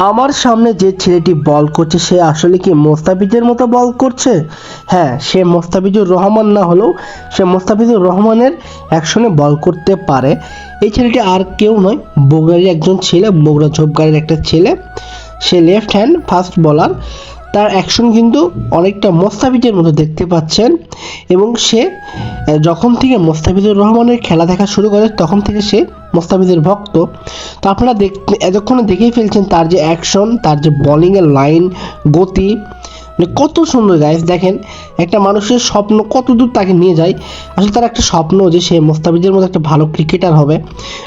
আমার সামনে যে ছেলেটি বল করছে সে আসলে কি মোস্তাফিজের মতো বল করছে? হ্যাঁ, সে মোস্তাফিজুর রহমান না হলেও সে মোস্তাফিজুর রহমানের অ্যাকশনে বল করতে পারে। এই ছেলেটি আর কেউ নয়, বগুড়ারই একজন ছেলে, বগুড়া ঝোপগাড়ির একটা ছেলে। সে লেফট হ্যান্ড ফাস্ট বোলার। তার অ্যাকশন কিন্তু অনেকটা মোস্তাফিজের মতো দেখতে পাচ্ছেন। এবং সে যখন থেকে মোস্তাফিজুর রহমানের খেলা দেখা শুরু করে তখন থেকে সে মোস্তাফিজের ভক্ত। তো আপনারা এতক্ষণে দেখেই ফেলছেন তার যে অ্যাকশন, তার যে বোলিংয়ের লাইন, গতি, মানে কত সুন্দর গাইস। দেখেন একটা মানুষের স্বপ্ন কত দূর তাকে নিয়ে যায়। আসলে তার একটা স্বপ্ন যে সে মোস্তাফিজের মতো একটা ভালো ক্রিকেটার হবে।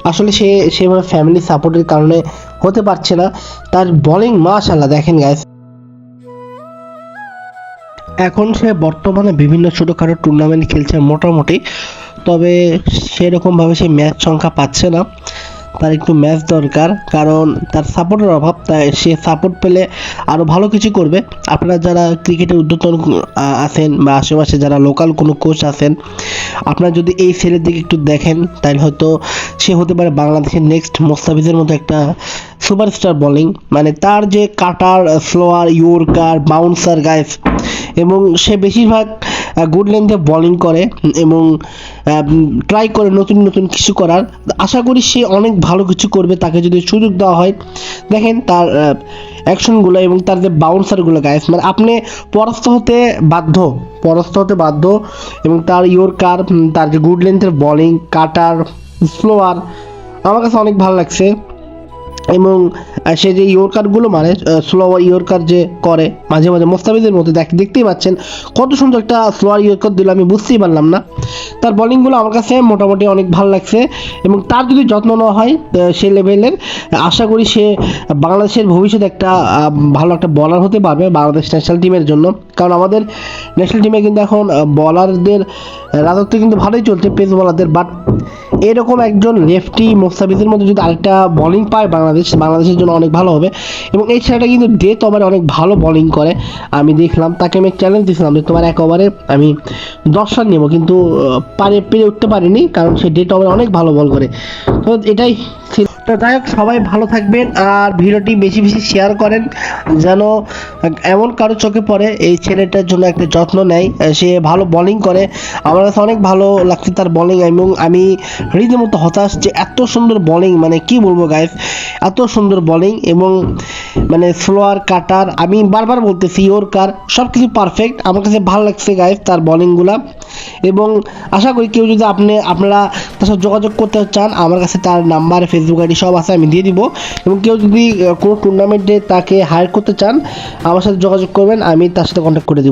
আসলে সে সেভাবে ফ্যামিলি সাপোর্টের কারণে হতে পারছে না। তার বোলিং মাশাআল্লাহ দেখেন গাইস। এখন সে বর্তমানে বিভিন্ন ছোটোখাটো টুর্নামেন্ট খেলছে মোটামুটি, তবে সেরকমভাবে সে ম্যাচ সংখ্যা পাচ্ছে না। তার একটু ম্যাচ দরকার, কারণ তার সাপোর্টের অভাব। তাই সে সাপোর্ট পেলে আরও ভালো কিছু করবে। আপনারা যারা ক্রিকেটের ঊর্ধ্বতন আছেন বা আশেপাশে যারা লোকাল কোনো কোচ আছেন, আপনারা যদি এই ছেলের দিকে একটু দেখেন তাহলে হয়তো সে হতে পারে বাংলাদেশের নেক্সট মোস্তাফিজের মতো একটা সুপারস্টার বোলিং। মানে তার যে কাটার, স্লোয়ার, ইয়র্কার, বাউন্সার গাইস, এবং সে বেশিরভাগ গুড লেন্থে বোলিং করে এবং ট্রাই করে নতুন নতুন কিছু করার। আশা করি সে অনেক ভালো কিছু করবে তাকে যদি সুযোগ দেওয়া হয়। দেখেন তার অ্যাকশনগুলো এবং তার যে বাউন্সারগুলো গাইস, মানে আপনি পরাস্ত হতে বাধ্য। এবং তার ইয়র্কার, তার যে গুড লেন্থের বোলিং, কাটার, স্লোয়ার আমার কাছে অনেক ভালো লাগছে। এবং সে যে ইয়র্কারগুলো মানে স্লোয়ার ইয়র্কার যে করে মাঝে মাঝে মোস্তাফিজের মতো দেখতেই পাচ্ছেন কত সুন্দর একটা স্লোয়ার ইয়র্কার দিল, আমি বুঝতেই পারলাম না। তার বোলিংগুলো আমার কাছে মোটামুটি অনেক ভালো লাগছে। এবং তার যদি যত্ন নেওয়া হয় সে লেভেলের, আশা করি সে বাংলাদেশের ভবিষ্যতে একটা ভালো একটা বলার হতে পারবে বাংলাদেশ ন্যাশনাল টিমের জন্য। কারণ আমাদের ন্যাশনাল টিমে কিন্তু এখন বলারদের রাজত্ব কিন্তু ভালোই চলছে, পেস বলারদের। বাট এরকম একজন লেফটি মোস্তাফিজের মধ্যে যদি আরেকটা বোলিং পায় বাংলাদেশের জন্য অনেক ভালো হবে। এবং এই ছেলেটা কিন্তু ডেথ ওভারে অনেক ভালো বোলিং করে। আমি দেখলাম, তাকে আমি চ্যালেঞ্জ দিয়েছিলাম যে তোমার এক ওভারে আমি 10 রান নেবো, কিন্তু পেরে উঠতে পারিনি, কারণ সে ডেথ ওভারে অনেক ভালো বল করে। তো এটাই ছিল। তো যাই হোক, সবাই ভালো থাকবেন আর ভিডিওটি বেশি বেশি শেয়ার করেন, যেন এমন কারো চোখে পড়ে এই ছেলেটার জন্য একটা যত্ন নেয়। সে ভালো বোলিং করে, আমার কাছে অনেক ভালো লাগছে তার বোলিং। এবং আমি রীতিমতো হতাশ যে এত সুন্দর বোলিং, মানে কি বলবো গাইস, এত সুন্দর বোলিং। এবং মানে স্লোয়ার, কাটার, আমি বারবার বলতেছি ইয়র্কার, সব কিছু পারফেক্ট। আমার কাছে ভালো লাগছে গাইস তার বোলিংগুলা। এবং আশা করি কেউ যদি আপনারা তার সাথে যোগাযোগ করতে চান, আমার কাছে তার নাম্বার, ফেসবুক আইডি সব আছে, আমি দিয়ে দিব। এবং কেউ যদি কোনো টুর্নামেন্টে তাকে হায়ার করতে চান, আমার সাথে যোগাযোগ করবেন, আমি তার সাথে কন্ট্যাক্ট করে দিব।